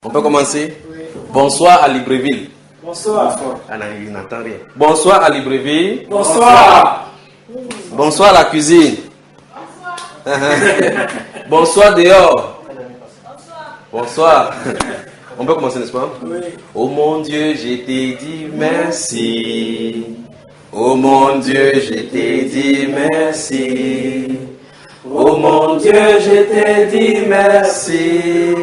On peut commencer? Oui. Bonsoir à Libreville. Bonsoir. Ah non, il n'entend rien. Bonsoir à Libreville. Bonsoir. Bonsoir à la cuisine. Bonsoir. Bonsoir dehors. Bonsoir. On peut commencer, n'est-ce pas? Oui. Oh mon Dieu, je t'ai dit merci. Oh mon Dieu, je t'ai dit merci. Oh mon Dieu, je t'ai dit merci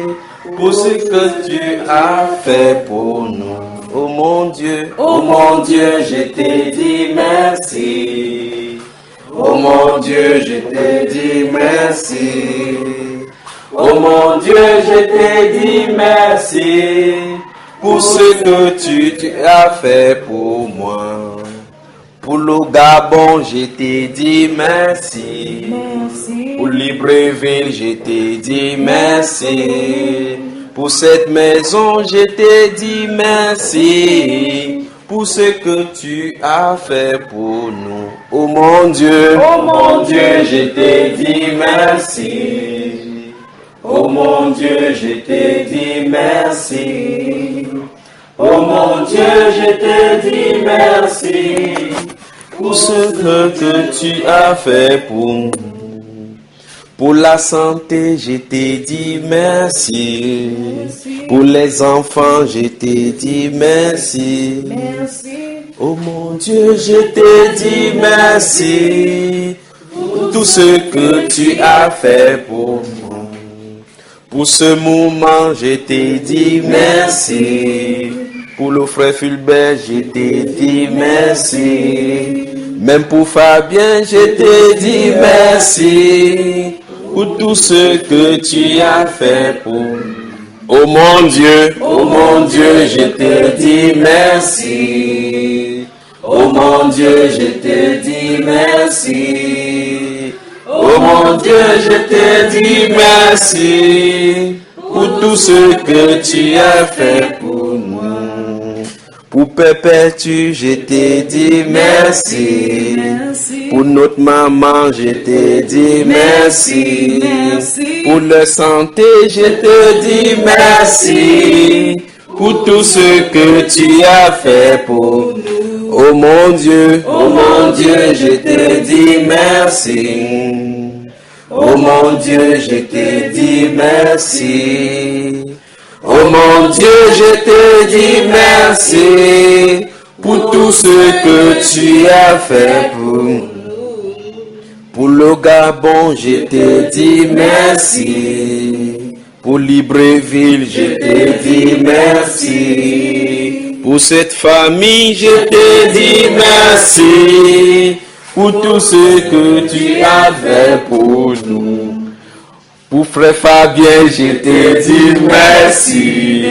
pour ce que tu as fait pour nous. Oh mon Dieu, je t'ai dit merci. Oh mon Dieu, je t'ai dit merci. Oh mon Dieu, je t'ai dit merci pour ce que tu as fait pour moi. Pour le Gabon, je t'ai dit merci. Merci. Pour Libreville, je t'ai dit merci. Pour cette maison, je t'ai dit merci. Pour ce que tu as fait pour nous. Oh mon Dieu, je t'ai dit merci. Oh mon Dieu, je t'ai dit merci. Oh mon Dieu, je t'ai dit merci pour ce que tu as fait pour nous. Pour la santé, je t'ai dit merci. Pour les enfants, je t'ai dit merci. Merci. Oh mon Dieu, je t'ai dit merci pour tout ce que tu as fait pour nous. Pour ce moment, je t'ai dit merci. Pour le frère Fulbert, je t'ai dit merci. Même pour Fabien, je t'ai dit merci. Pour tout ce que tu as fait pour nous. Oh mon Dieu, je t'ai dit merci. Oh mon Dieu, je t'ai dit merci. Oh mon Dieu, je t'ai dit merci pour tout ce que tu as fait pour nous. Pour Perpétue, je t'ai dit merci. Pour notre maman, je t'ai dit merci. Pour la santé, je t'ai dit merci. Pour tout ce que tu as fait pour nous. Oh mon Dieu, je t'ai dit merci. Oh mon Dieu, je t'ai dit merci. Oh mon Dieu, je t'ai dit merci pour tout ce que tu as fait pour nous. Pour le Gabon, je t'ai dit merci. Pour Libreville, je t'ai dit merci. Pour cette famille, je t'ai dit merci. Pour tout ce que tu as fait pour nous. Pour frère Fabien, je t'ai dit merci.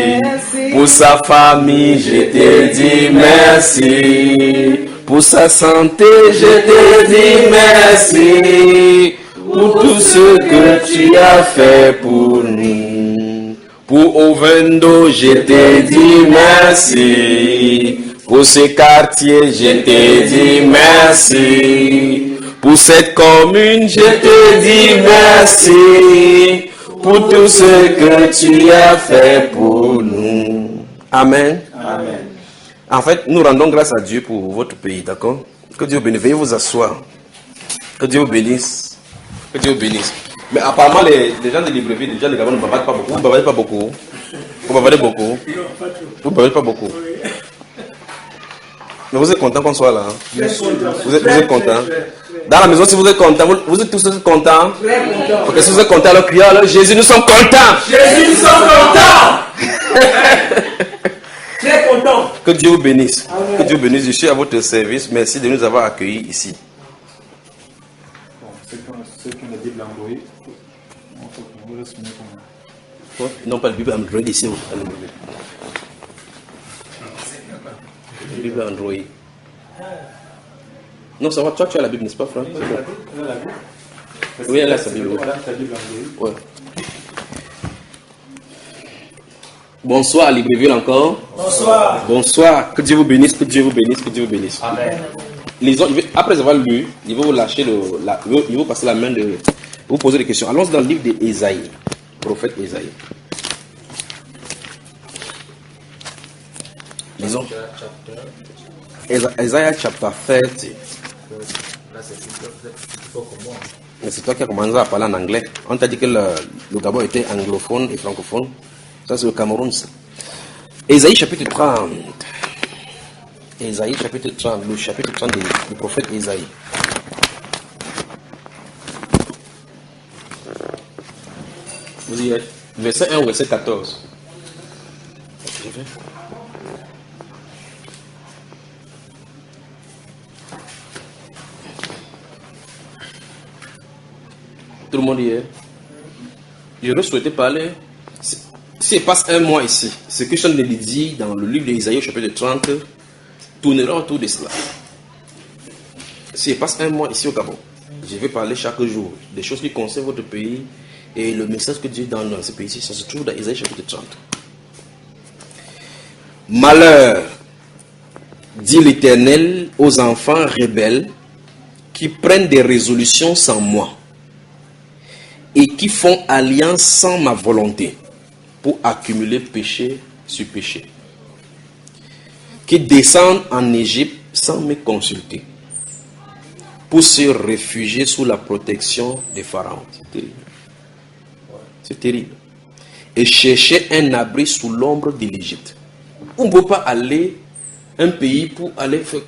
Pour sa famille, je t'ai dit merci. Pour sa santé, je t'ai dit merci. Pour tout ce que tu as fait pour nous. Pour Ovendo, je t'ai dit merci. Pour ce quartier, je t'ai dit merci. Pour cette commune, je te dis merci pour tout ce que tu as fait pour nous. Amen. Amen. En fait, nous rendons grâce à Dieu pour votre pays, d'accord? Que Dieu vous bénisse. Veuillez vous asseoir. Que Dieu vous bénisse. Que Dieu vous bénisse. Mais apparemment, les gens de Libreville, les gens de Gabon ne bavardent pas beaucoup. Vous ne bavardez pas beaucoup. Vous bavardez beaucoup. Vous ne bavardez pas beaucoup. Mais vous êtes content qu'on soit là. Hein? Vous êtes content. Dans la maison, si vous êtes content, vous êtes tous contents. Parce que si vous êtes content, alors criez, alors Jésus, nous sommes contents. Jésus, nous sommes contents. Très contents. Que Dieu vous bénisse. Amen. Que Dieu vous bénisse. Je suis à votre service. Merci de nous avoir accueillis ici. Bon, ceux qui ont la Bible Android, on va se mettre comment? Non, pas la Bible Android ici. La Bible Android. Non, ça va. Toi, tu as la Bible, n'est-ce pas, Franck? Oui, elle a sa Bible. Ouais. Bonsoir à Libreville encore. Bonsoir. Bonsoir. Que Dieu vous bénisse, que Dieu vous bénisse, que Dieu vous bénisse. Amen. Après avoir lu, il va vous lâcher il va vous passer la main de vous poser des questions. Allons dans le livre d'Ésaïe, prophète Ésaïe. Disons. Isaiah chapter 30. Mais c'est toi qui as commencé à parler en anglais. On t'a dit que le Gabon était anglophone et francophone. Ça, c'est le Cameroun. Ça. Ésaïe chapitre 30. Ésaïe chapitre 30. Le chapitre 30 du prophète Ésaïe. Vous y êtes. Verset 1 ou verset 14. Tout le monde y est. J'aurais souhaité parler. S'il passe un mois ici, ce que je viens de dire dans le livre d'Ésaïe, chapitre 30, tournera autour de cela. S'il passe un mois ici au Gabon, je vais parler chaque jour des choses qui concernent votre pays et le message que Dieu donne dans ce pays-ci. Ça se trouve dans Ésaïe, chapitre 30. Malheur, dit l'Éternel, aux enfants rebelles qui prennent des résolutions sans moi et qui font alliance sans ma volonté pour accumuler péché sur péché, qui descendent en Égypte sans me consulter, pour se réfugier sous la protection des pharaons. C'est terrible. C'est terrible. Et chercher un abri sous l'ombre de l'Égypte. On ne peut pas aller un pays pour aller faire...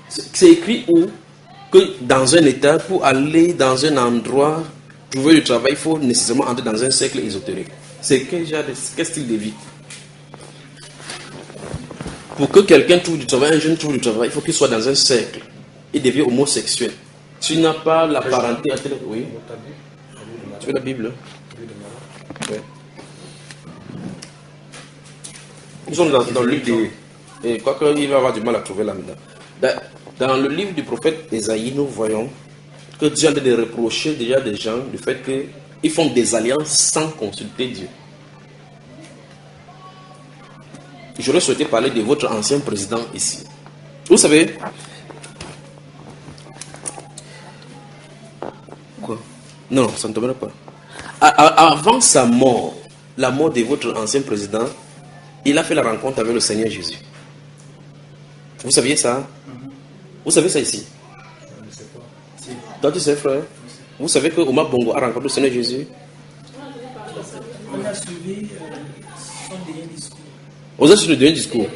C'est écrit où que dans un état, pour aller dans un endroit, trouver du travail, il faut nécessairement entrer dans un cercle ésotérique. C'est quel style de vie? Pour que quelqu'un trouve du travail, un jeune trouve du travail, il faut qu'il soit dans un cercle. Il devient homosexuel. Tu n'as pas la parenté à tel... Oui. Tu veux la Bible? Oui. Nous sommes dans le livre de... Et quoique il va avoir du mal à trouver là-dedans. Dans le livre du prophète Ésaïe, nous voyons que Dieu a de reprocher déjà des gens du fait qu'ils font des alliances sans consulter Dieu. J'aurais souhaité parler de votre ancien président ici. Vous savez... Quoi? Non, ça ne tomberait pas. Avant sa mort, la mort de votre ancien président, il a fait la rencontre avec le Seigneur Jésus. Vous saviez ça? Vous savez ça ici? Je ne sais pas. Toi tu sais, frère? Vous savez que Omar Bongo a rencontré le Seigneur Jésus? On a suivi son dernier discours. Vous avez suivi le dernier discours?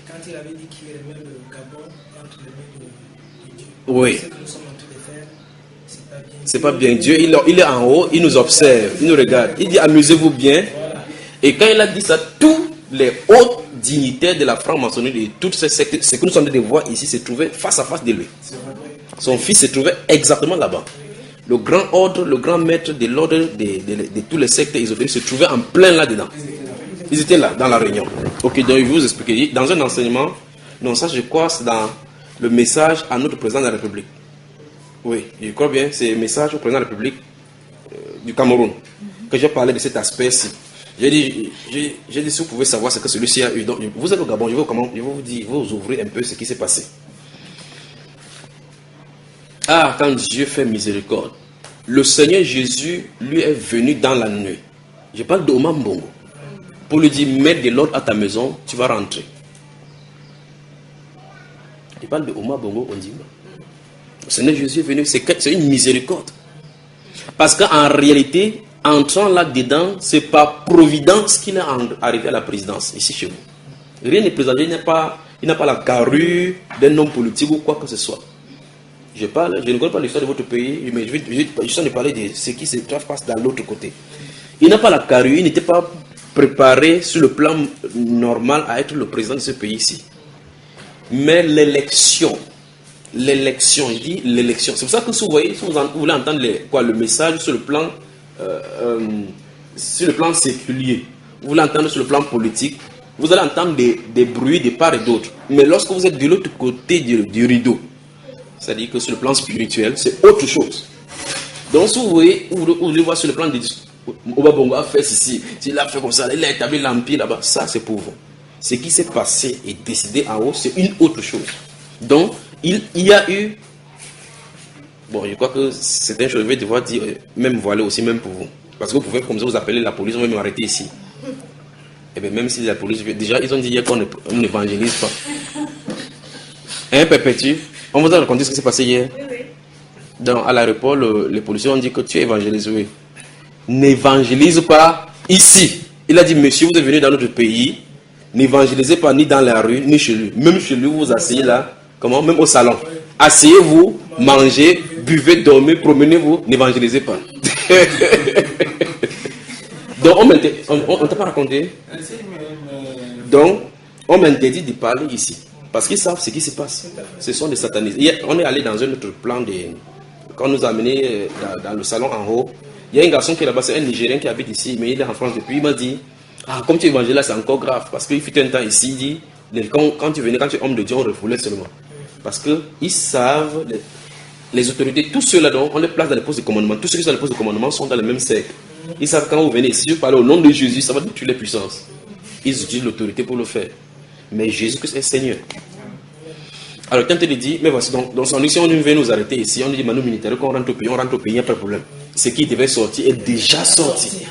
Quand il avait dit qu'il aimait le Gabon entre les mains de Dieu. Oui. Ce que nous sommes en train de faire, c'est pas bien. C'est pas bien. Dieu, il est en haut, il nous observe, il nous regarde. Il dit amusez-vous bien. Voilà. Et quand il a dit ça, tous les hautes dignitaires de la franc-maçonnerie et toutes ces sectes, ce que nous sommes en train de voir ici, se trouvaient face à face de lui. Son fils se trouvait exactement là-bas. Le grand ordre, le grand maître de l'ordre de tous les sectes ésotériques se trouvait en plein là-dedans. Ils étaient là, dans la réunion. Ok, donc je vais vous expliquer. Dans un enseignement, non, ça je crois, c'est dans le message à notre président de la République. Oui, je crois bien, c'est le message au président de la République du Cameroun que j'ai parlé de cet aspect-ci. J'ai dit, si vous pouvez savoir ce que celui-ci a eu. Donc, vous êtes au Gabon, je vais vous dire, je vais vous ouvrir un peu ce qui s'est passé. Ah, quand Dieu fait miséricorde, le Seigneur Jésus lui est venu dans la nuit. Je parle de Omar Bongo. Pour lui dire, mets de l'ordre à ta maison, tu vas rentrer. Je parle de Omar Bongo, on dit. Le Seigneur Jésus est venu, c'est une miséricorde. Parce qu'en réalité, entrant là-dedans, c'est par providence qu'il est arrivé à la présidence, ici chez vous. Rien n'est présenté, il n'a pas la carrure d'un homme politique ou quoi que ce soit. Je ne connais pas l'histoire de votre pays, mais je suis en train de parler de ce qui se passe dans l'autre côté. Il n'a pas la carrure, il n'était pas préparé sur le plan normal à être le président de ce pays-ci. Mais l'élection, je dis l'élection. C'est pour ça que si vous voyez, si vous voulez entendre le message sur le plan séculier, vous voulez entendre sur le plan politique, vous allez entendre des bruits de part et d'autre. Mais lorsque vous êtes de l'autre côté du rideau, c'est-à-dire que sur le plan spirituel, c'est autre chose. Donc si vous voyez, vous voulez voir sur le plan des discours, Oba Bongo a fait ceci, il a fait comme ça, il a établi l'empire là-bas, ça c'est pour vous. Ce qui s'est passé et décidé en haut, c'est une autre chose. Donc, il y a eu... Bon, je crois que c'est une chose, je vais devoir dire, même voiler aussi, même pour vous. Parce que vous pouvez comme ça vous appeler la police, on va m'arrêter ici. Et bien même si la police, déjà ils ont dit hier qu'on n'évangélise pas. Hein, Perpétue? On vous a raconté ce qui s'est passé hier? Oui, oui. Donc à l'aéroport, les policiers ont dit que tu évangélises, oui. N'évangélise pas ici. Il a dit, monsieur, vous êtes venu dans notre pays, n'évangélisez pas ni dans la rue, ni chez lui. Même chez lui, vous vous asseyez là, comment? Même au salon. Asseyez-vous, mangez, buvez, dormez, promenez-vous, n'évangélisez pas. Donc on t'a pas raconté? Donc on m'interdit de parler ici. Parce qu'ils savent ce qui se passe. Ce sont des satanistes. Hier, on est allé dans un autre plan quand on nous a amenés dans le salon en haut. Il y a un garçon qui est là-bas, c'est un Nigérien qui habite ici, mais il est en France depuis. Il m'a dit, ah, comme tu évangélises là, c'est encore grave. Parce qu'il fut un temps ici, il dit, quand tu venais, quand tu es homme de Dieu, on refoulait seulement. Parce qu'ils savent, les autorités, tous ceux là-dedans, on les place dans les postes de commandement. Tous ceux qui sont dans les postes de commandement sont dans le même cercle. Ils savent quand vous venez ici, je parle au nom de Jésus, ça va tuer les puissances. Ils utilisent l'autorité pour le faire. Mais Jésus-Christ est Seigneur. Alors quand il dit, mais voici, donc si on vient nous arrêter ici, on dit, nous militaires, qu'on rentre au pays, il n'y a pas de problème. Ce qui devait sortir est déjà sorti.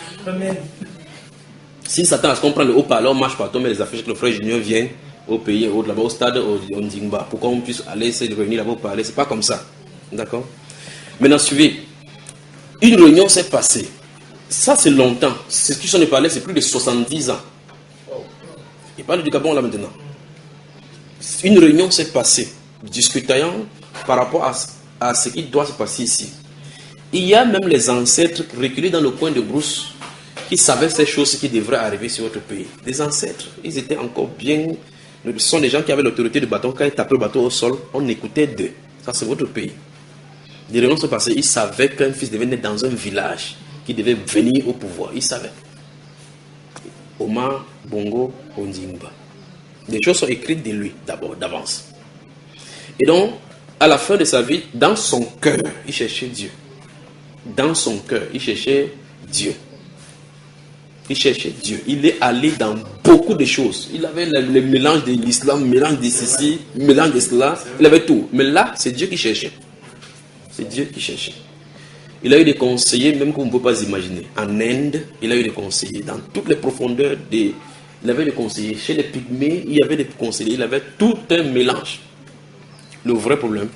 Si Satan a ce qu'on prend le haut-parleur, on marche partout, mais les affiches que le frère Junior vient au pays, là-bas au stade, au Ndingba, pour qu'on puisse aller se réunir là-bas pour parler, c'est pas comme ça. D'accord? Maintenant, suivez. Une réunion s'est passée. Ça, c'est longtemps. Ce qui s'en est parlé, c'est plus de 70 ans. Il parle du Gabon là maintenant. Une réunion s'est passée, discutant par rapport à ce qui doit se passer ici. Il y a même les ancêtres reculés dans le coin de brousse qui savaient ces choses qui devraient arriver sur votre pays. Des ancêtres, ils étaient encore bien. Ce sont des gens qui avaient l'autorité de bâton. Quand ils tapaient le bateau au sol, on écoutait d'eux. Ça, c'est votre pays. Des réunions se passaient. Ils savaient qu'un fils devait naître dans un village qui devait venir au pouvoir. Ils savaient. Omar Bongo Ondimba. Des choses sont écrites de lui, d'abord, d'avance. Et donc, à la fin de sa vie, dans son cœur, il cherchait Dieu. Dans son cœur, il cherchait Dieu. Il cherchait Dieu. Il est allé dans beaucoup de choses. Il avait le mélange de l'islam, le mélange de ceci, le mélange de cela. Il avait tout. Mais là, c'est Dieu qui cherchait. C'est Dieu qui cherchait. Il a eu des conseillers, même que vous ne pouvez pas imaginer. En Inde, il a eu des conseillers. Dans toutes les profondeurs des... Il avait des conseillers. Chez les Pygmées, il y avait des conseillers. Il avait tout un mélange. Le vrai problème,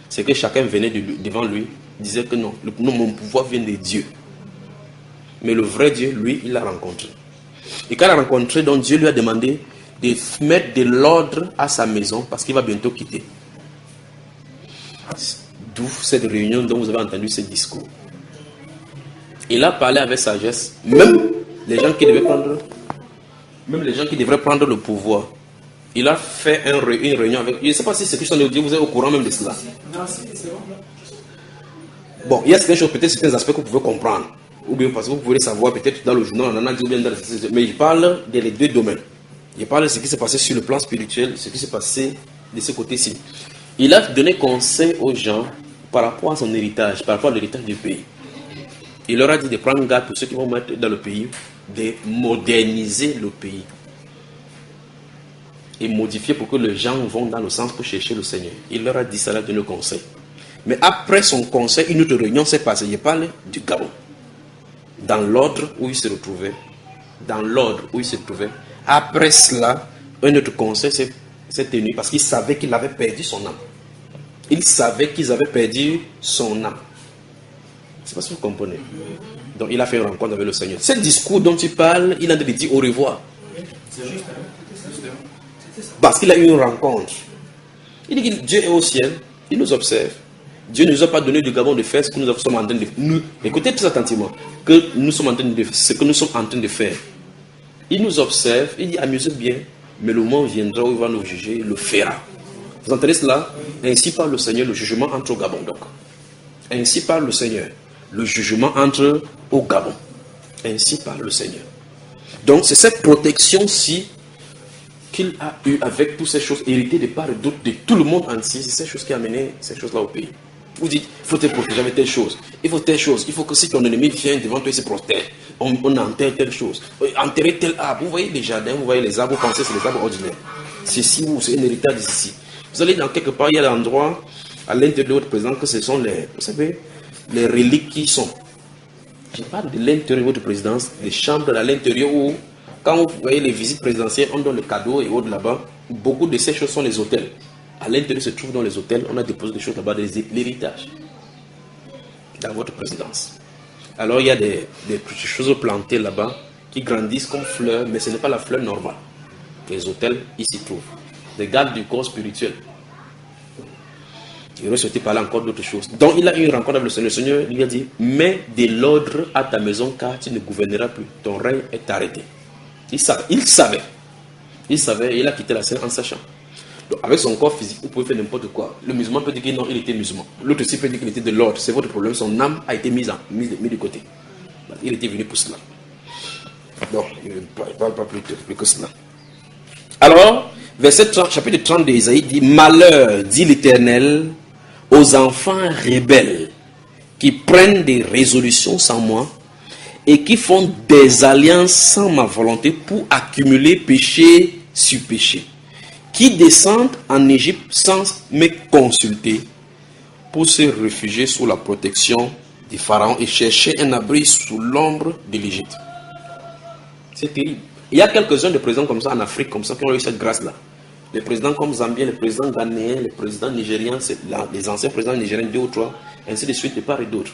c'est que chacun venait devant lui, disait que non, mon pouvoir vient de Dieu. Mais le vrai Dieu, lui, il l'a rencontré. Et quand il l'a rencontré, donc Dieu lui a demandé de mettre de l'ordre à sa maison parce qu'il va bientôt quitter. D'où cette réunion dont vous avez entendu ce discours. Il a parlé avec sagesse, même les gens qui devaient prendre... Même les gens qui devraient prendre le pouvoir. Il a fait une réunion avec... Je ne sais pas si c'est Christian de Dieu, vous êtes au courant même de cela. Bon, il y a certaines choses, peut-être certains aspects que vous pouvez comprendre. Ou bien parce que vous pouvez savoir, peut-être dans le journal, on en a dit, ou bien dans les... Mais il parle des deux domaines. Il parle de ce qui s'est passé sur le plan spirituel, ce qui s'est passé de ce côté-ci. Il a donné conseil aux gens par rapport à son héritage, par rapport à l'héritage du pays. Il leur a dit de prendre garde pour ceux qui vont mettre dans le pays, de moderniser le pays et modifier pour que les gens vont dans le sens pour chercher le Seigneur. Il leur a dit ça, il a donné le conseil. Mais après son conseil, une autre réunion s'est passée. Il parle du Gabon. Dans l'ordre où il se retrouvait. Dans l'ordre où il se trouvait. Après cela, un autre conseil s'est tenu parce qu'il savait qu'il avait perdu son âme. Il savait qu'ils avaient perdu son âme. Je ne sais pas si vous comprenez. Donc il a fait une rencontre avec le Seigneur. Ce discours dont tu parles, il a dit au revoir. Parce qu'il a eu une rencontre. Il dit que Dieu est au ciel, il nous observe. Dieu ne nous a pas donné du Gabon de faire ce que nous sommes en train de faire. Écoutez très attentivement que nous sommes en train de ce que nous sommes en train de faire. Il nous observe, il dit amusez bien, mais le moment viendra où il va nous juger, il le fera. Vous entendez cela? Ainsi parle le Seigneur, le jugement entre au Gabon. Donc. Ainsi parle le Seigneur. Le jugement entre au Gabon. Ainsi parle le Seigneur. Donc c'est cette protection-ci qu'il a eu avec toutes ces choses héritées de part et d'autre de tout le monde entier. C'est ces choses qui a amené ces choses-là au pays. Vous dites, il faut te protéger avec telle chose. Il faut telle chose. Il faut que si ton ennemi vient devant toi, il se protège. On enterre telle chose. Enterrer tel arbre. Vous voyez les jardins, vous voyez les arbres, vous pensez que c'est les arbres ordinaires. Ceci, c'est un héritage ici. Vous allez dans quelque part, il y a l'endroit à l'intérieur de votre présent que ce sont les, vous savez, les reliques qui sont. Je parle de l'intérieur de votre présidence, les chambres à l'intérieur où, Quand vous voyez les visites présidentielles, on donne le cadeau et autres là-bas. Beaucoup de ces choses sont les hôtels. À l'intérieur se trouvent dans les hôtels, on a déposé des choses là-bas, l'héritage. Dans votre présidence. Alors il y a des choses plantées là-bas qui grandissent comme fleurs, mais ce n'est pas la fleur normale. Les hôtels, ils s'y trouvent. Des gardes du corps spirituel. Il aurait souhaité parler encore d'autres choses. Donc il a eu une rencontre avec le Seigneur. Le Seigneur lui a dit, mets de l'ordre à ta maison car tu ne gouverneras plus. Ton règne est arrêté. Il savait. Il a quitté la scène en sachant. Donc, avec son corps physique, vous pouvez faire n'importe quoi. Le musulman peut dire que non, il était musulman. L'autre aussi peut dire qu'il était de l'ordre. C'est votre problème. Son âme a été mise de côté. Il était venu pour cela. Donc, il ne parle pas plus que cela. Alors, verset 30, chapitre 30 d'Ésaïe dit, malheur, dit l'Éternel, aux enfants rebelles qui prennent des résolutions sans moi et qui font des alliances sans ma volonté pour accumuler péché sur péché, qui descendent en Égypte sans me consulter pour se réfugier sous la protection du Pharaon et chercher un abri sous l'ombre de l'Égypte. C'est terrible. Il y a quelques-uns de présidents comme ça en Afrique, comme ça, qui ont eu cette grâce-là. Les présidents comme Zambien, les présidents ghanéens, les présidents nigériens, les anciens présidents nigériens, 2 ou 3, ainsi de suite, de part et d'autre.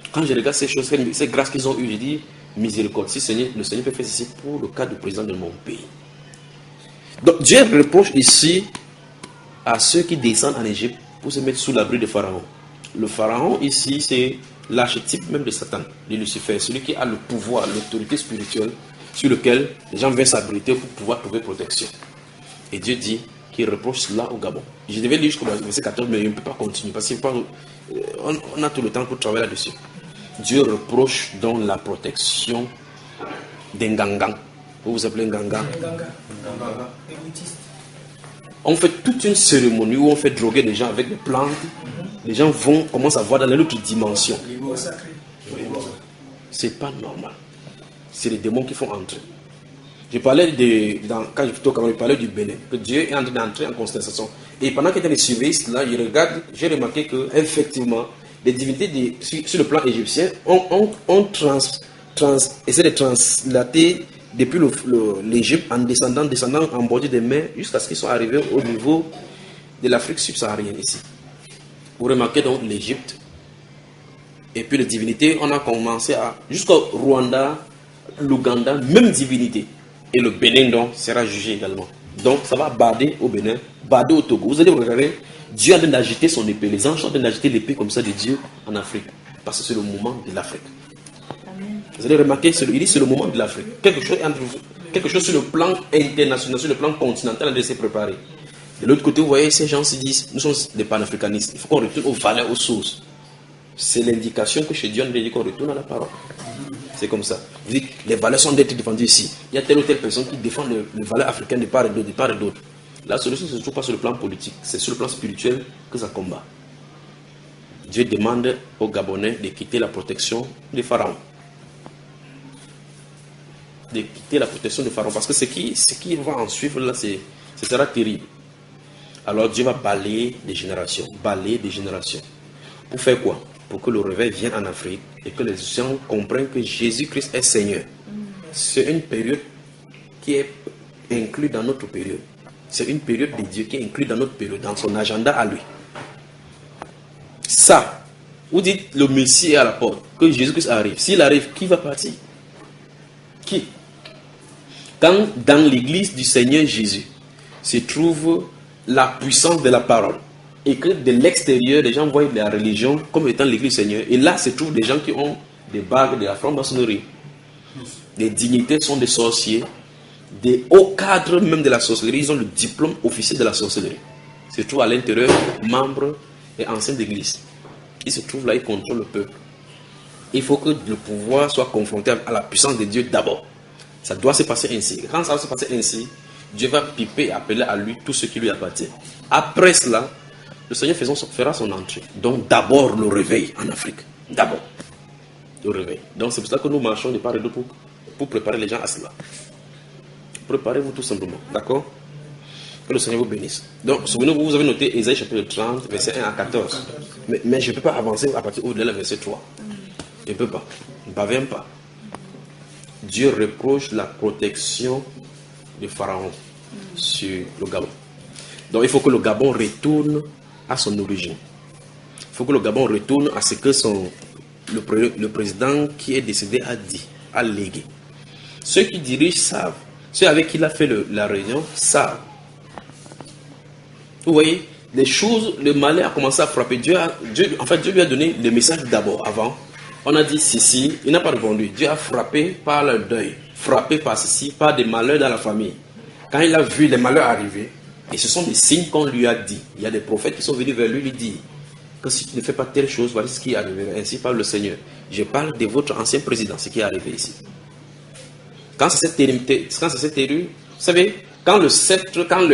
Quand je regarde ces choses, ces grâces qu'ils ont eues, je dis, miséricorde, si le Seigneur peut faire ceci pour le cas du président de mon pays. Donc Dieu reproche ici à ceux qui descendent en Égypte pour se mettre sous l'abri de Pharaon. Le Pharaon ici, c'est l'archétype même de Satan, de Lucifer, celui qui a le pouvoir, l'autorité spirituelle sur lequel les gens viennent s'abriter pour pouvoir trouver protection. Et Dieu dit qu'il reproche cela au Gabon. Je devais lire jusqu'au verset 14, mais je ne peux pas continuer parce qu'on a tout le temps pour travailler là-dessus. Dieu reproche donc la protection des Ngangans. Vous vous appelez Nganga? On fait toute une cérémonie où on fait droguer les gens avec des plantes. Les gens commencent à voir dans l'autre dimension. C'est pas normal. C'est les démons qui font entrer. Je parlais quand je parlais du Bénin, que Dieu est en train d'entrer en constellation. Et pendant qu'il était suivi, là, j'ai remarqué que effectivement, les divinités sur le plan égyptien ont essayé de translater depuis l'Égypte en descendant en bordure des mers jusqu'à ce qu'ils soient arrivés au niveau de l'Afrique subsaharienne ici. Vous remarquez donc l'Égypte et puis les divinités, on a commencé jusqu'au Rwanda, l'Ouganda, même divinité. Et le Bénin donc sera jugé également. Donc ça va bader au Bénin, bader au Togo. Vous allez regarder, Dieu est en train d'agiter son épée. Les anges sont en train d'agiter l'épée comme ça de Dieu en Afrique. Parce que c'est le moment de l'Afrique. Vous allez remarquer, il dit c'est le moment de l'Afrique. Quelque chose sur le plan international, sur le plan continental, de se préparer. De l'autre côté, vous voyez, ces gens se disent, nous sommes des panafricanistes. Il faut qu'on retourne aux valeurs, aux sources. C'est l'indication que chez Dieu, on dit qu'on retourne à la parole. C'est comme ça. Vous dites, les valeurs sont d'être défendues ici. Il y a telle ou telle personne qui défend les valeurs africaines de part et d'autre. La solution ne se trouve pas sur le plan politique, c'est sur le plan spirituel que ça combat. Dieu demande aux Gabonais de quitter la protection des pharaons. De quitter la protection des pharaons. Parce que ce qui va en suivre là, ce sera terrible. Alors Dieu va balayer des générations. Pour faire quoi? Pour que le réveil vienne en Afrique et que les gens comprennent que Jésus-Christ est Seigneur. C'est une période qui est inclue dans notre période. C'est une période de Dieu qui est inclue dans notre période, dans son agenda à lui. Ça, vous dites le Messie est à la porte, que Jésus-Christ arrive. S'il arrive, qui va partir? Qui? Quand dans l'église du Seigneur Jésus se trouve la puissance de la parole, et que de l'extérieur, les gens voient la religion comme étant l'église du Seigneur. Et là se trouvent des gens qui ont des bagues de la franc-maçonnerie. Les dignités sont des sorciers. Des hauts cadres même de la sorcellerie, ils ont le diplôme officiel de la sorcellerie. Ils se trouvent à l'intérieur, membres et anciens d'église. Ils se trouvent là, ils contrôlent le peuple. Il faut que le pouvoir soit confronté à la puissance de Dieu d'abord. Ça doit se passer ainsi. Quand ça va se passer ainsi, Dieu va piper et appeler à lui tout ce qui lui appartient. Après cela, le Seigneur fera son entrée. Donc d'abord le réveil en Afrique. D'abord le réveil. Donc c'est pour ça que nous marchons de part et d'autre pour préparer les gens à cela. Préparez-vous tout simplement. D'accord? Que le Seigneur vous bénisse. Donc souvenez-vous, vous avez noté Ésaïe chapitre 30, verset 1 à 14. Mais je ne peux pas avancer à partir au-delà du verset 3. Je ne peux pas. Je ne parviens pas. Dieu reproche la protection de Pharaon sur le Gabon. Donc il faut que le Gabon retourne à son origine. Il faut que le Gabon retourne à ce que le président qui est décédé a dit, a légué. Ceux qui dirigent savent. Ceux avec qui il a fait la réunion savent. Vous voyez, les choses, le malheur a commencé à frapper. Dieu lui a donné le message d'abord, avant. On a dit si, il n'a pas répondu. Dieu a frappé par le deuil, frappé par ceci, par des malheurs dans la famille. Quand il a vu les malheurs arriver, et ce sont des signes qu'on lui a dit. Il y a des prophètes qui sont venus vers lui dire que si tu ne fais pas telle chose, voilà ce qui est arrivé. Ainsi parle le Seigneur. Je parle de votre ancien président, ce qui est arrivé ici. Quand c'est cette élu, vous savez, quand le sceptre, quand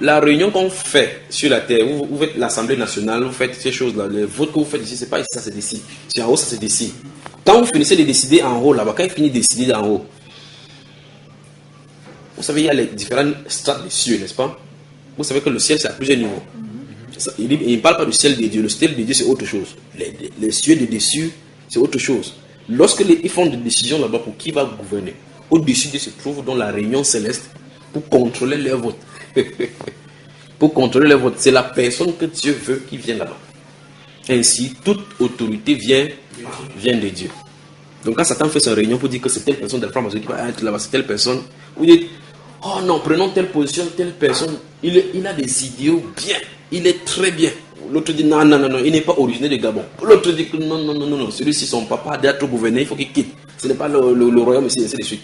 la réunion qu'on fait sur la terre, vous faites l'Assemblée nationale, vous faites ces choses-là, le vote que vous faites ici, c'est pas ici, ça se décide. C'est en haut, ça se décide. Quand vous finissez de décider en haut, là-bas, quand il finit de décider en haut, vous savez, il y a les différentes strates des cieux, n'est-ce pas? Vous savez que le ciel, c'est à plusieurs niveaux. Il ne parle pas du ciel de Dieu. Le ciel de Dieu, c'est autre chose. Les cieux de dessus, c'est autre chose. Lorsque ils font des décisions là-bas pour qui va gouverner, au-dessus de se trouve dans la réunion céleste pour contrôler leur vote. Pour contrôler leur vote. C'est la personne que Dieu veut qui vienne là-bas. Ainsi, toute autorité vient de Dieu. Donc quand Satan fait sa réunion pour dire que c'est telle personne de la franc-maçonnerie qui va être là-bas, c'est telle personne, vous dites, oh non, prenons telle position, telle personne, il a des idéaux bien, il est très bien. L'autre dit non, il n'est pas originaire de Gabon. L'autre dit que non, celui-ci, son papa a déjà trop gouverné, il faut qu'il quitte. Ce n'est pas le royaume ici, ainsi de suite.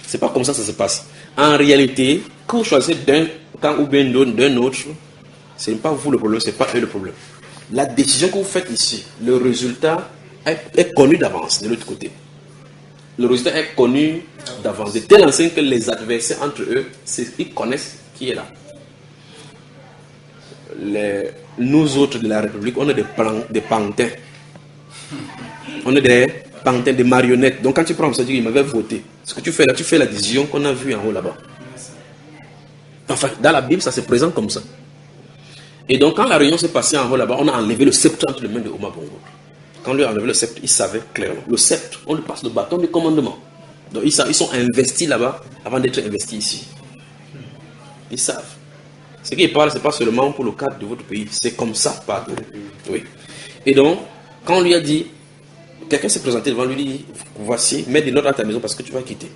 C'est pas comme ça se passe. En réalité, quand vous choisissez d'un camp ou bien d'un autre, ce n'est pas vous le problème, ce n'est pas eux le problème. La décision que vous faites ici, le résultat est connu d'avance de l'autre côté. Le résultat est connu d'avance, de telle enseigne que les adversaires entre eux, ils connaissent qui est là. Nous autres de la République, on est des pantins. On est des pantins, des marionnettes. Donc quand tu prends ça, tu dis qu'il m'avait voté. Ce que tu fais là, tu fais la décision qu'on a vue en haut là-bas. Enfin, dans la Bible, ça se présente comme ça. Et donc quand la réunion s'est passée en haut là-bas, on a enlevé le sceptre entre les mains de Omar Bongo. Quand on lui a enlevé le sceptre, il savait clairement. Le sceptre, on lui passe le bâton de commandement. Donc ils sont investis là-bas avant d'être investis ici. Ils savent. Ce qu'il parle, ce n'est pas seulement pour le cadre de votre pays, c'est comme ça partout. Oui. Et donc, quand on lui a dit, quelqu'un s'est présenté devant lui, dit, voici, mets de l'ordre à ta maison parce que tu vas quitter.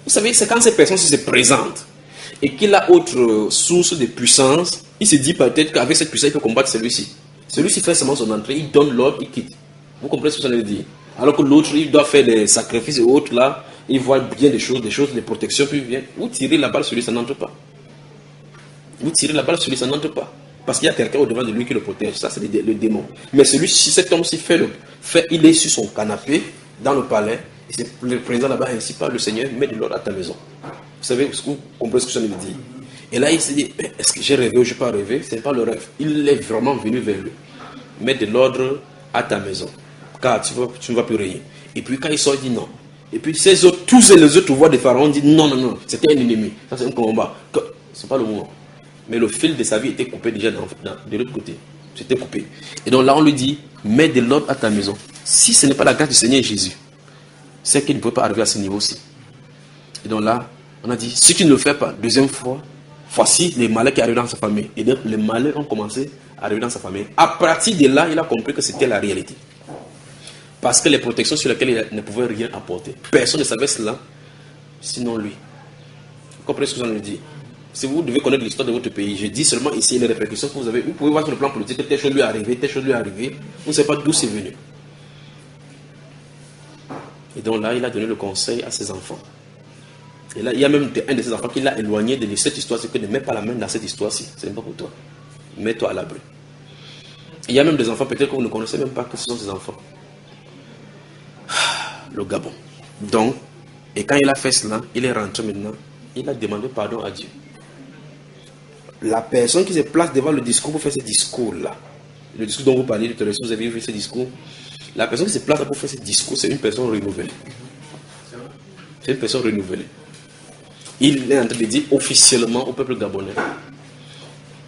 Vous savez, c'est quand ces personnes se présentent et qu'il a autre source de puissance, il se dit peut-être qu'avec cette puissance, il peut combattre celui-ci. Celui-ci fait seulement son entrée, il donne l'ordre, il quitte. Vous comprenez ce que ça veut dire? Alors que l'autre, il doit faire des sacrifices et autres là, il voit bien des choses, des protections, puis il vient. Vous tirez la balle sur lui, ça n'entre pas. Vous tirez la balle sur lui, ça n'entre pas. Parce qu'il y a quelqu'un au-devant de lui qui le protège. Ça, c'est le démon. Mais celui-ci, cet homme-ci il est sur son canapé, dans le palais, et c'est le président là-bas, ainsi par le Seigneur, met de l'ordre à ta maison. Vous savez, vous comprenez ce que ça veut dire? Et là, il s'est dit, est-ce que j'ai rêvé ou je n'ai pas rêvé? Ce n'est pas le rêve. Il est vraiment venu vers lui. Mets de l'ordre à ta maison. Car tu ne vas plus régner. Et puis quand il sort, il dit non. Et puis tous les autres voix de Pharaon disent non, c'était un ennemi. Ça, c'est un combat. Ce n'est pas le moment. Mais le fil de sa vie était coupé déjà de l'autre côté. C'était coupé. Et donc là, on lui dit, mets de l'ordre à ta maison. Si ce n'est pas la grâce du Seigneur Jésus, c'est qu'il ne peut pas arriver à ce niveau-ci. Et donc là, on a dit, si tu ne le fais pas, deuxième fois, voici les malheurs qui arrivent dans sa famille. Et donc les malheurs ont commencé à arriver dans sa famille. À partir de là, il a compris que c'était la réalité. Parce que les protections sur lesquelles il ne pouvait rien apporter. Personne ne savait cela, sinon lui. Vous comprenez ce que je veux dire? Si vous devez connaître l'histoire de votre pays, je dis seulement ici les répercussions que vous avez. Vous pouvez voir sur le plan politique que telle chose lui est arrivée, telle chose lui est arrivée. Vous ne savez pas d'où c'est venu. Et donc là, il a donné le conseil à ses enfants. Et là, il y a même un de ses enfants qui l'a éloigné de cette histoire, c'est que ne mets pas la main dans cette histoire-ci. Ce n'est pas pour toi. Mets-toi à l'abri. Il y a même des enfants, peut-être que vous ne connaissez même pas que ce sont des enfants. Le Gabon. Donc, et quand il a fait cela, il est rentré maintenant, il a demandé pardon à Dieu. La personne qui se place devant le discours pour faire ce discours-là, le discours dont vous parlez tout à l'heure, si vous avez vu ce discours, la personne qui se place pour faire ce discours, c'est une personne renouvelée. C'est une personne renouvelée. Il est en train de dire officiellement au peuple gabonais,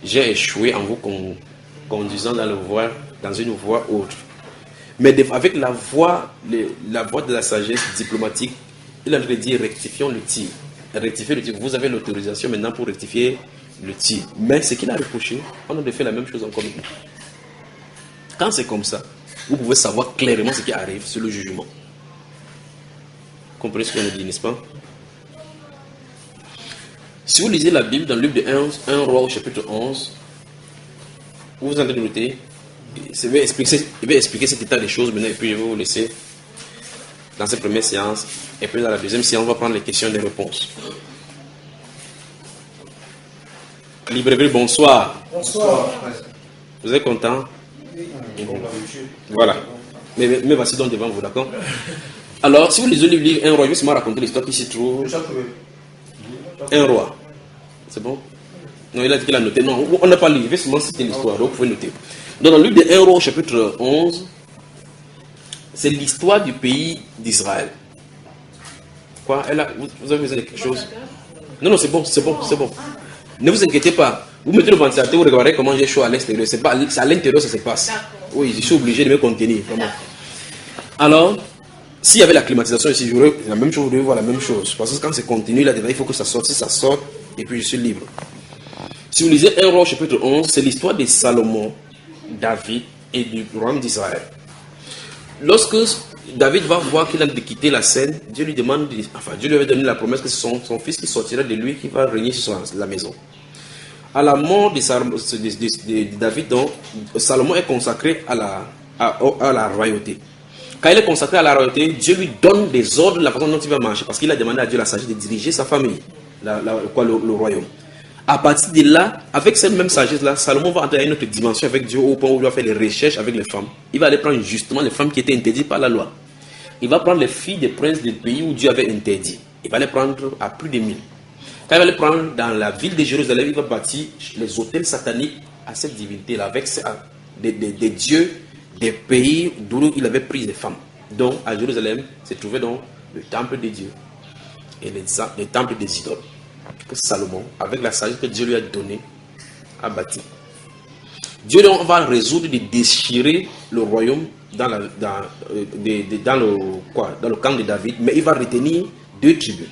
j'ai échoué en vous conduisant dans une voie autre. Mais avec la voix de la sagesse diplomatique, il a dit rectifions le tir. Rectifier le tir. Vous avez l'autorisation maintenant pour rectifier le tir. Mais ce qu'il a reproché, on a fait la même chose encore maintenant. Quand c'est comme ça, vous pouvez savoir clairement ce qui arrive sur le jugement. Vous comprenez ce qu'on a dit, n'est-ce pas? Si vous lisez la Bible dans le livre de 1 Roi au chapitre 11, vous allez noter, je vais expliquer cet état des choses maintenant et puis je vais vous laisser dans cette première séance. Et puis dans la deuxième séance, on va prendre les questions et les réponses. Librairie, bonsoir. Bonsoir. Vous êtes content? Voilà. Mais voici donc devant vous, d'accord? Alors, si vous lisez le livre 1 Roi, je vais seulement raconter l'histoire qui s'y trouve. Un roi. C'est bon? Non, il a dit qu'il a noté. Non, on n'a pas lu. Je vais seulement citer l'histoire. Donc, vous pouvez noter. Donc, dans le livre de 1 Roi, chapitre 11, c'est l'histoire du pays d'Israël. Quoi? Vous avez besoin de quelque chose? Non, c'est bon. Ne vous inquiétez pas. Vous mettez le ventilateur, vous regardez comment j'ai chaud à l'extérieur. C'est à l'intérieur ça se passe. Oui, je suis obligé de me contenir. Vraiment. Alors, s'il y avait la climatisation ici, j'aurais la même chose, vous devez voir la même chose. Parce que quand c'est continu, là, il faut que ça sorte. Si ça sort, et puis je suis libre. Si vous lisez 1 Roi chapitre 11, c'est l'histoire de Salomon, David et du royaume d'Israël. Lorsque David va voir qu'il a de quitter la scène, Dieu lui avait donné la promesse que c'est son fils qui sortira de lui, qui va régner sur la maison. À la mort de David, donc, Salomon est consacré à la royauté. Quand il est consacré à la royauté, Dieu lui donne des ordres de la façon dont il va marcher. Parce qu'il a demandé à Dieu la sagesse de diriger sa famille, le royaume. À partir de là, avec cette même sagesse-là, Salomon va entrer à une autre dimension avec Dieu au point où il va faire les recherches avec les femmes. Il va aller prendre justement les femmes qui étaient interdites par la loi. Il va prendre les filles des princes des pays où Dieu avait interdit. Il va les prendre à plus de 1000. Quand il va les prendre dans la ville de Jérusalem, il va bâtir les hôtels sataniques à cette divinité-là, avec des dieux des pays d'où il avait pris des femmes. Donc à Jérusalem se trouvait donc le temple de Dieu et les temples des idoles que Salomon, avec la sagesse que Dieu lui a donnée, a bâti. Dieu donc va résoudre de déchirer le royaume dans le camp de David, mais il va retenir 2 tribus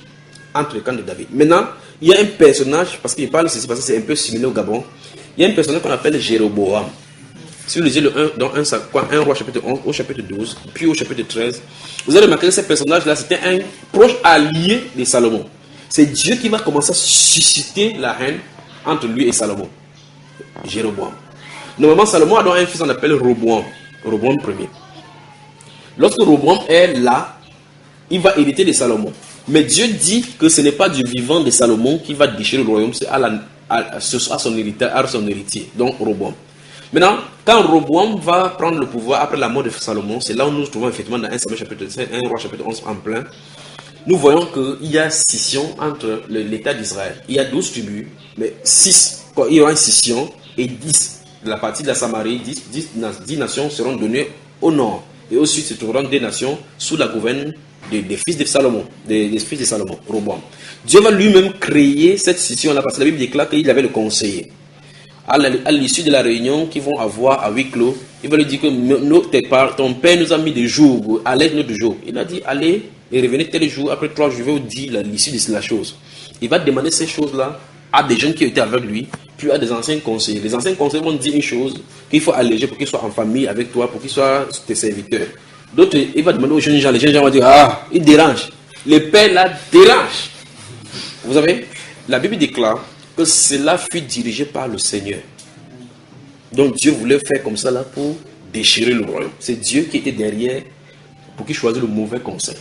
entre le camp de David. Maintenant, il y a un personnage, parce qu'il parle ceci, parce que c'est un peu similaire au Gabon, il y a un personnage qu'on appelle Jéroboam. Si vous lisez le 1 Roi chapitre 11, au chapitre 12, puis au chapitre 13, vous allez remarquer que ce personnage-là, c'était un proche allié de Salomon. C'est Dieu qui va commencer à susciter la haine entre lui et Salomon. Jéroboam. Normalement, Salomon a donc un fils qu'on appelle Roboam. Roboam Ier. Lorsque Roboam est là, il va hériter de Salomon. Mais Dieu dit que ce n'est pas du vivant de Salomon qui va déchirer le royaume, c'est à son héritier, donc Roboam. Maintenant, quand Roboam va prendre le pouvoir après la mort de Salomon, c'est là où nous nous trouvons effectivement dans 1 Roi chapitre 11 en plein. Nous voyons qu'il y a scission entre l'État d'Israël. Il y a 12 tribus, mais 6, il y aura une scission, et 10 de la partie de la Samarie, 10 nations seront données au nord. Et au sud se trouveront des nations sous la gouverne des fils de Salomon, des fils de Salomon, Roboam. Dieu va lui-même créer cette scission-là, parce que la Bible déclare qu'il avait le conseiller. À l'issue de la réunion qu'ils vont avoir à huis clos, il va lui dire que ton père nous a mis des jours, à l'aide notre jour. Il a dit, allez et revenez tel jour, après 3 jours, je vais vous dire l'issue de la chose. Il va demander ces choses-là à des jeunes qui étaient avec lui, puis à des anciens conseillers. Les anciens conseillers vont dire une chose, qu'il faut alléger pour qu'ils soient en famille avec toi, pour qu'ils soient tes serviteurs. D'autres, il va demander aux jeunes gens, les jeunes gens vont dire, ah, il dérange. Les pères là dérangent. Vous savez, la Bible déclare que cela fut dirigé par le Seigneur. Donc Dieu voulait faire comme ça là pour déchirer le royaume. C'est Dieu qui était derrière pour qu'il choisisse le mauvais conseil.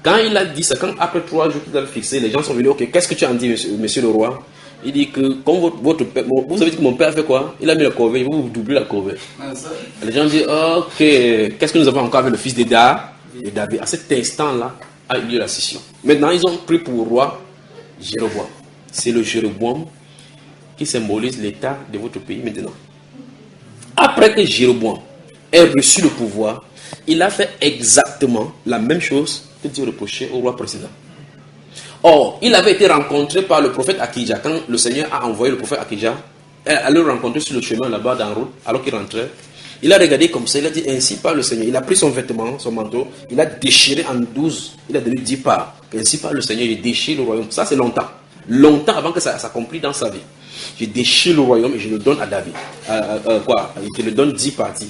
Quand il a dit ça, quand après 3 jours qu'il a fixé, les gens sont venus, ok, qu'est-ce que tu en dis, monsieur le roi? Il dit que, comme votre père, vous avez dit que mon père a fait quoi? Il a mis la corvée, vous doublez la corvée. Les gens disent, ok, qu'est-ce que nous avons encore avec le fils de David? À cet instant-là, a eu lieu la scission. Maintenant, ils ont pris pour roi Jéroboam. C'est le Jéroboam qui symbolise l'état de votre pays maintenant. Après que Jéroboam ait reçu le pouvoir, il a fait exactement la même chose que Dieu reprochait au roi précédent. Or, il avait été rencontré par le prophète Akija. Quand le Seigneur a envoyé le prophète Akija, à le rencontrer sur le chemin là-bas dans la route, alors qu'il rentrait, Il a regardé comme ça, il a dit ainsi parle le Seigneur. Il a pris son vêtement, son manteau, il a déchiré en 12, il a donné 10 parts. Ainsi parle le Seigneur, il déchire le royaume. Ça c'est longtemps. Longtemps avant que ça s'accomplisse dans sa vie. Je déchire le royaume et je le donne à David. Je le donne 10 parties.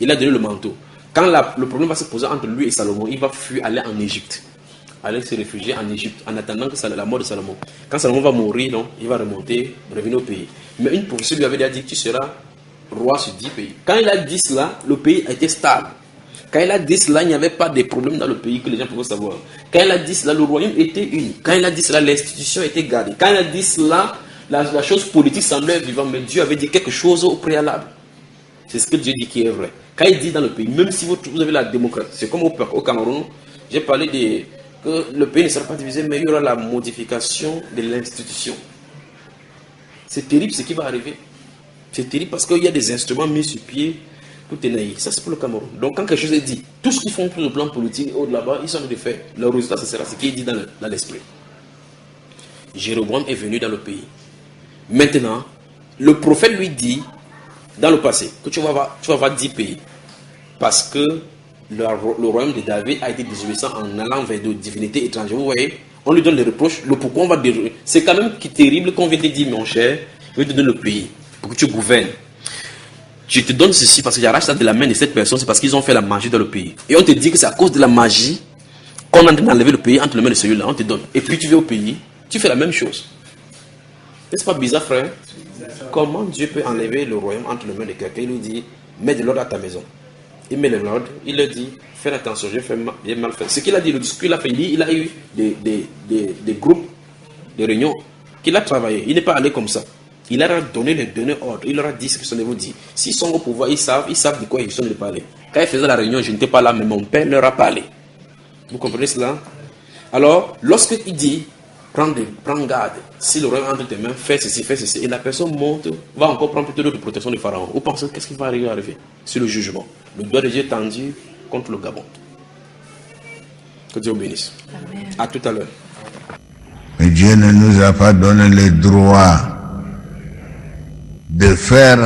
Il a donné le manteau. Quand le problème va se poser entre lui et Salomon, il va fuir, aller en Égypte. Aller se réfugier en Égypte en attendant que la mort de Salomon. Quand Salomon va mourir, non, il va remonter, revenir au pays. Mais une prophétie lui avait dit que tu seras roi sur 10 pays. Quand il a dit cela, le pays a été stable. Quand il a dit cela, il n'y avait pas de problème dans le pays que les gens pouvaient savoir. Quand il a dit cela, le royaume était uni. Quand il a dit cela, l'institution était gardée. Quand il a dit cela, la chose politique semblait vivante, mais Dieu avait dit quelque chose au préalable. C'est ce que Dieu dit qui est vrai. Quand il dit dans le pays, même si vous avez la démocratie, c'est comme au Cameroun, j'ai parlé que le pays ne sera pas divisé, mais il y aura la modification de l'institution. C'est terrible ce qui va arriver. C'est terrible parce qu'il y a des instruments mis sur pied pour tenir. Ça, c'est pour le Cameroun. Donc, quand quelque chose est dit, tout ce qu'ils font sur le plan politique, au-delà, ils sont en train de faire. Le résultat, ce sera ce qui est dit dans l'esprit. Jéroboam est venu dans le pays. Maintenant, le prophète lui dit, dans le passé, que tu vas avoir 10 pays. Parce que le royaume de David a été désobéissant en allant vers des divinités étrangères. Vous voyez, on lui donne les reproches, le pourquoi on va déjouer. C'est quand même terrible qu'on vient te dire, mon cher, je vais te donner le pays pour que tu gouvernes. Je te donne ceci parce que j'arrache ça de la main de cette personne, c'est parce qu'ils ont fait la magie dans le pays. Et on te dit que c'est à cause de la magie qu'on est en train d'enlever le pays entre les mains de celui-là, on te donne. Et puis tu vas au pays, tu fais la même chose. N'est-ce pas bizarre, frère? Comment Dieu peut enlever le royaume entre les mains de quelqu'un? Il lui dit, mets de l'ordre à ta maison. Il met de l'ordre, il leur dit, fais attention, j'ai mal fait. Ce qu'il a dit, le discours qu'il a fait, il a eu des groupes, des réunions, qu'il a travaillé. Il n'est pas allé comme ça. Il leur a donné ordre, il leur a dit ce que son vous dit. S'ils sont au pouvoir, ils savent de quoi ils sont de parler. Quand il faisait la réunion, je n'étais pas là, mais mon père leur a parlé. Vous comprenez cela? Alors, lorsqu'il dit, prends garde, si le royaume entre tes mains, fais ceci, et la personne monte, va encore prendre plutôt de protection du pharaon. Vous pensez qu'est-ce qui va arriver sur le jugement? Le doigt de Dieu tendu contre le Gabon. Que Dieu vous bénisse. Amen. À tout à l'heure. Mais Dieu ne nous a pas donné le droit de faire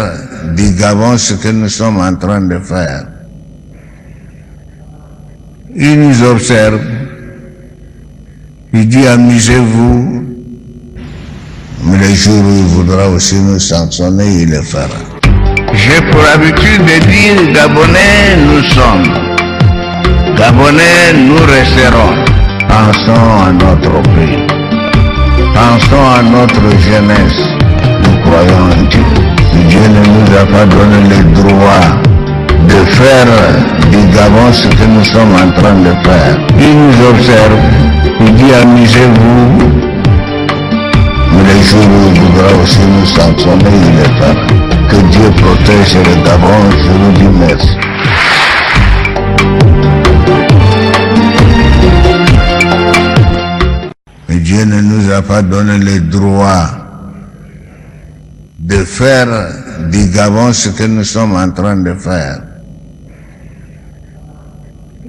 du Gabon ce que nous sommes en train de faire. Il nous observe, il dit amusez-vous, mais le jour où il voudra aussi nous sanctionner, il le fera. J'ai pour habitude de dire Gabonais nous sommes, Gabonais nous resterons. Pensons à notre pays, pensons à notre jeunesse. Nous croyons en Dieu. Dieu ne nous a pas donné le droit de faire du Gabon ce que nous sommes en train de faire. Il nous observe, il dit amusez-vous, mais le jour où il voudra aussi nous sanctionner, il le fera. Que Dieu protège le Gabon, je vous dis merci. Mais Dieu ne nous a pas donné le droit de faire du Gabon ce que nous sommes en train de faire.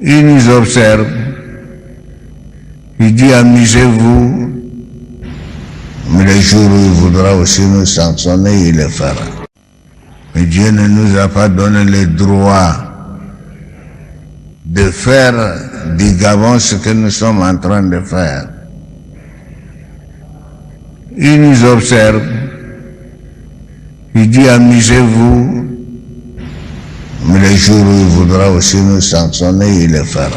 Il nous observe, il dit amusez-vous, mais le jour où il voudra aussi nous sanctionner, il le fera. Mais Dieu ne nous a pas donné le droit de faire du Gabon ce que nous sommes en train de faire. Il nous observe, il dit amusez-vous, mais le jour où il voudra aussi nous sanctionner, il le fera.